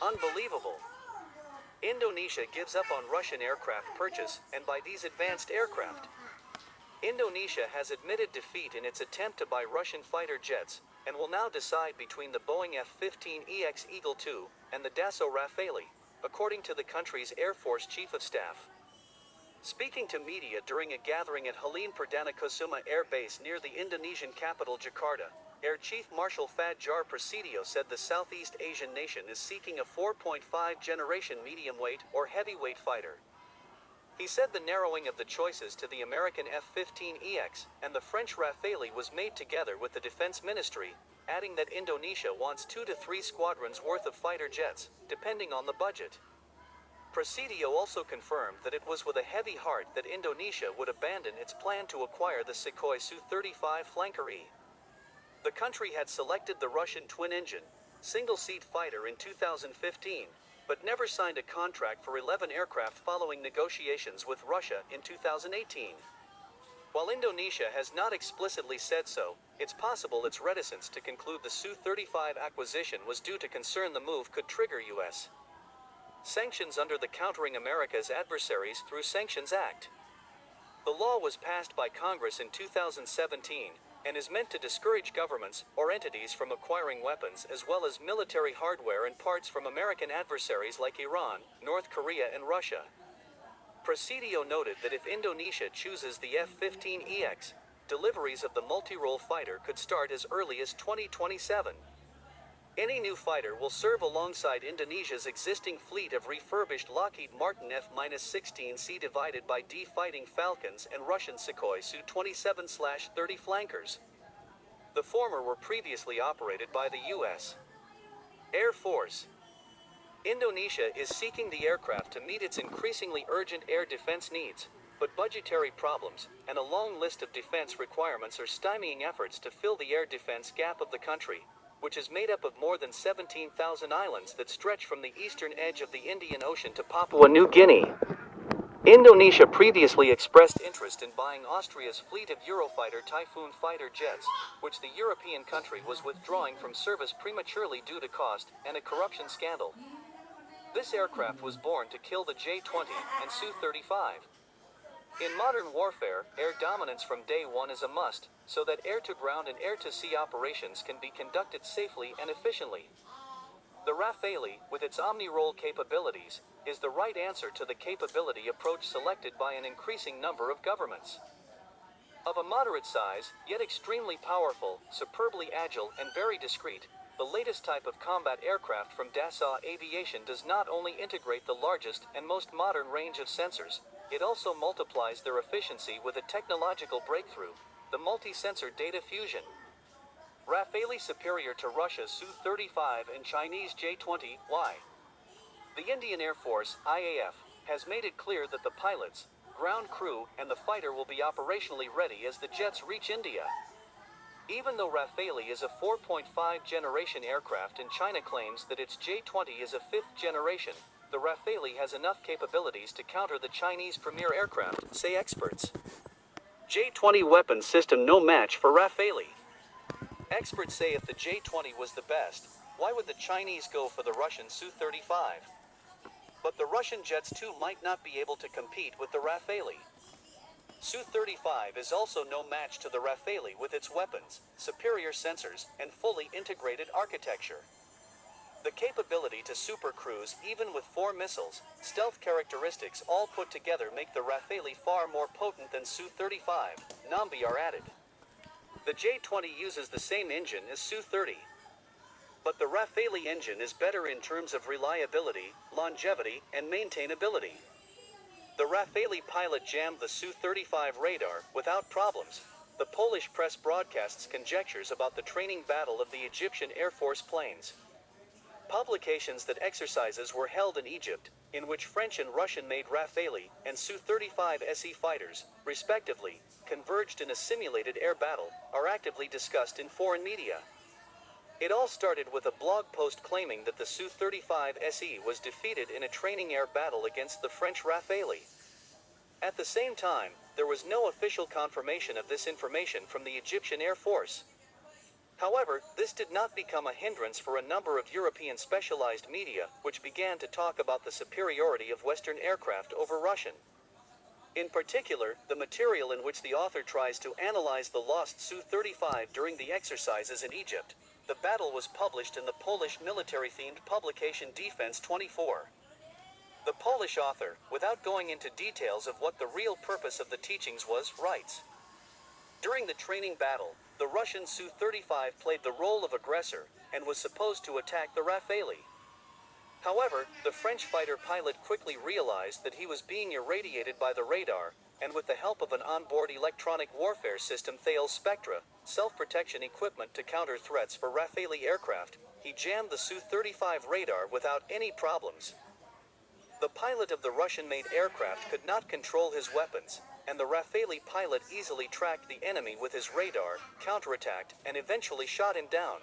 Unbelievable. Indonesia gives up on Russian aircraft purchase and buy these advanced aircraft. Indonesia has admitted defeat in its attempt to buy Russian fighter jets, and will now decide between the Boeing F-15EX Eagle II and the Dassault Rafale, according to the country's Air Force Chief of Staff. Speaking to media during a gathering at Halim Perdana Kusuma Air Base near the Indonesian capital Jakarta, Air Chief Marshal Fajar Prasetyo said the Southeast Asian nation is seeking a 4.5 generation medium-weight or heavyweight fighter. He said the narrowing of the choices to the American F-15EX and the French Rafale was made together with the Defense Ministry, adding that Indonesia wants 2 to 3 squadrons worth of fighter jets, depending on the budget. Prasetyo also confirmed that it was with a heavy heart that Indonesia would abandon its plan to acquire the Sukhoi Su-35 Flanker E. The country had selected the Russian twin-engine, single-seat fighter in 2015, but never signed a contract for 11 aircraft following negotiations with Russia in 2018. While Indonesia has not explicitly said so, it's possible its reticence to conclude the Su-35 acquisition was due to concern the move could trigger U.S. sanctions under the Countering America's Adversaries Through Sanctions Act. The law was passed by Congress in 2017, and is meant to discourage governments or entities from acquiring weapons as well as military hardware and parts from American adversaries like Iran, North Korea and Russia. Prasetyo noted that if Indonesia chooses the F-15EX, deliveries of the multi-role fighter could start as early as 2027. Any new fighter will serve alongside Indonesia's existing fleet of refurbished Lockheed Martin F-16C divided by D Fighting Falcons and Russian Sukhoi Su-27/30 flankers. The former were previously operated by the U.S. Air Force. Indonesia is seeking the aircraft to meet its increasingly urgent air defense needs, but budgetary problems and a long list of defense requirements are stymieing efforts to fill the air defense gap of the country, which is made up of more than 17,000 islands that stretch from the eastern edge of the Indian Ocean to Papua New Guinea. Indonesia previously expressed interest in buying Austria's fleet of Eurofighter Typhoon fighter jets, which the European country was withdrawing from service prematurely due to cost and a corruption scandal. This aircraft was born to kill the J-20 and Su-35. In modern warfare, air dominance from day one is a must, so that air-to-ground and air-to-sea operations can be conducted safely and efficiently. The Rafale, with its omni-role capabilities, is the right answer to the capability approach selected by an increasing number of governments. Of a moderate size, yet extremely powerful, superbly agile and very discreet, the latest type of combat aircraft from Dassault Aviation does not only integrate the largest and most modern range of sensors, it also multiplies their efficiency with a technological breakthrough, the multi-sensor data fusion. Rafale superior to Russia's Su-35 and Chinese J-20Y. The Indian Air Force, IAF, has made it clear that the pilots, ground crew, and the fighter will be operationally ready as the jets reach India. Even though Rafale is a 4.5 generation aircraft and China claims that its J-20 is a 5th generation, the Rafale has enough capabilities to counter the Chinese premier aircraft, say experts. J-20 weapon system no match for Rafale. Experts say if the J-20 was the best, why would the Chinese go for the Russian Su-35? But the Russian jets too might not be able to compete with the Rafale. Su-35 is also no match to the Rafale with its weapons, superior sensors, and fully integrated architecture. The capability to supercruise even with 4 missiles, stealth characteristics all put together make the Rafale far more potent than Su-35, Nambi are added. The J-20 uses the same engine as Su-30. But the Rafale engine is better in terms of reliability, longevity, and maintainability. The Rafale pilot jammed the Su-35 radar without problems. The Polish press broadcasts conjectures about the training battle of the Egyptian Air Force planes. Publications that exercises were held in Egypt, in which French and Russian-made Rafale and Su-35 SE fighters, respectively, converged in a simulated air battle, are actively discussed in foreign media. It all started with a blog post claiming that the Su-35 SE was defeated in a training air battle against the French Rafale. At the same time, there was no official confirmation of this information from the Egyptian Air Force. However, this did not become a hindrance for a number of European specialized media, which began to talk about the superiority of Western aircraft over Russian. In particular, the material in which the author tries to analyze the lost Su-35 during the exercises in Egypt. The battle was published in the Polish military-themed publication Defense 24. The Polish author, without going into details of what the real purpose of the teachings was, writes, "During the training battle, the Russian Su-35 played the role of aggressor and was supposed to attack the Rafale. However, the French fighter pilot quickly realized that he was being irradiated by the radar, and with the help of an onboard electronic warfare system Thales Spectra, self-protection equipment to counter threats for Rafale aircraft, he jammed the Su-35 radar without any problems. The pilot of the Russian-made aircraft could not control his weapons, and the Rafale pilot easily tracked the enemy with his radar, counterattacked, and eventually shot him down."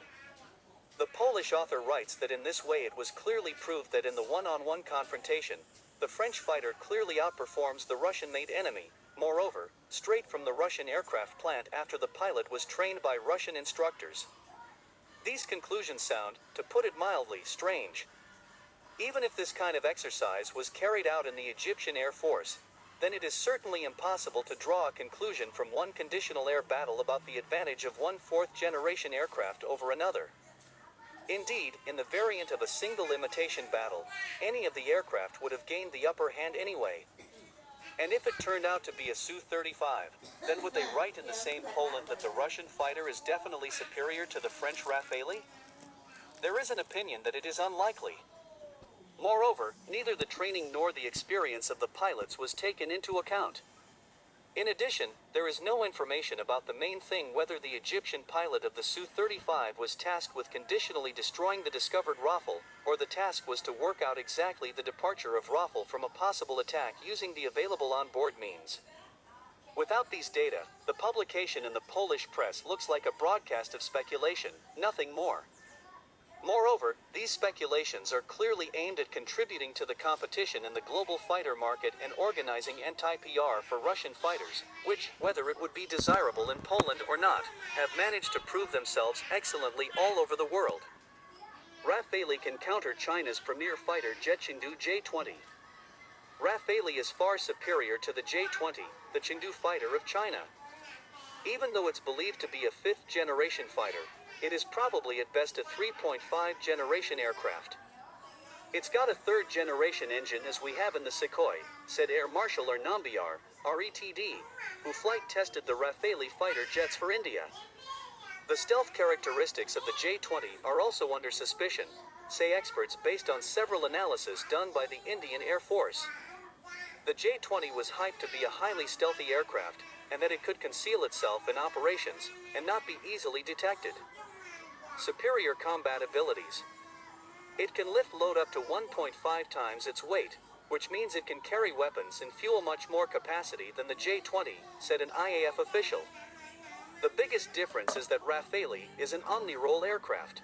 The Polish author writes that in this way it was clearly proved that in the one-on-one confrontation, the French fighter clearly outperforms the Russian-made enemy. Moreover, straight from the Russian aircraft plant after the pilot was trained by Russian instructors. These conclusions sound, to put it mildly, strange. Even if this kind of exercise was carried out in the Egyptian Air Force, then it is certainly impossible to draw a conclusion from one conditional air battle about the advantage of one fourth-generation aircraft over another. Indeed, in the variant of a single imitation battle, any of the aircraft would have gained the upper hand anyway. And if it turned out to be a Su-35, then would they write in the same Poland that the Russian fighter is definitely superior to the French Rafale? There is an opinion that it is unlikely. Moreover, neither the training nor the experience of the pilots was taken into account. In addition, there is no information about the main thing, whether the Egyptian pilot of the Su-35 was tasked with conditionally destroying the discovered Rafale, or the task was to work out exactly the departure of Rafale from a possible attack using the available onboard means. Without these data, the publication in the Polish press looks like a broadcast of speculation, nothing more. Moreover, these speculations are clearly aimed at contributing to the competition in the global fighter market and organizing anti-PR for Russian fighters, which, whether it would be desirable in Poland or not, have managed to prove themselves excellently all over the world. Rafale can counter China's premier fighter jet Chengdu J-20. Rafale is far superior to the J-20, the Chengdu fighter of China. Even though it's believed to be a fifth-generation fighter, it is probably at best a 3.5-generation aircraft. "It's got a third-generation engine as we have in the Sukhoi," said Air Marshal Arnambiar, RETD, who flight-tested the Rafale fighter jets for India. The stealth characteristics of the J-20 are also under suspicion, say experts based on several analyses done by the Indian Air Force. The J-20 was hyped to be a highly stealthy aircraft, and that it could conceal itself in operations and not be easily detected. Superior combat abilities. It can lift load up to 1.5 times its weight, which means it can carry weapons and fuel much more capacity than the J-20, said an IAF official. The biggest difference is that Rafale is an omni-role aircraft.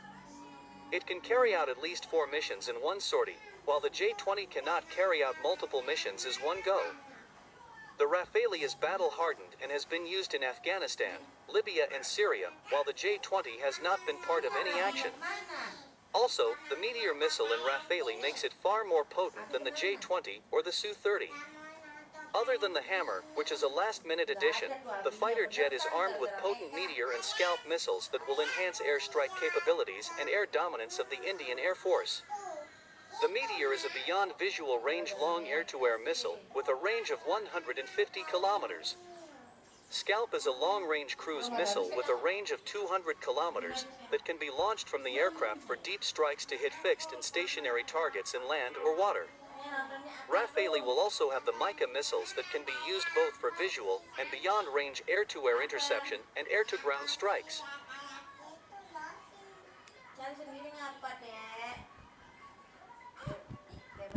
It can carry out at least 4 missions in one sortie, while the J-20 cannot carry out multiple missions as one go. The Rafale is battle-hardened and has been used in Afghanistan, Libya and Syria, while the J-20 has not been part of any action. Also, the Meteor missile in Rafale makes it far more potent than the J-20 or the Su-30. Other than the Hammer, which is a last-minute addition, the fighter jet is armed with potent Meteor and Scalp missiles that will enhance airstrike capabilities and air dominance of the Indian Air Force. The Meteor is a beyond visual range long air-to-air missile with a range of 150 kilometers. Scalp is a long-range cruise missile with a range of 200 kilometers that can be launched from the aircraft for deep strikes to hit fixed and stationary targets in land or water. Rafale will also have the Mica missiles that can be used both for visual and beyond-range air-to-air interception and air-to-ground strikes.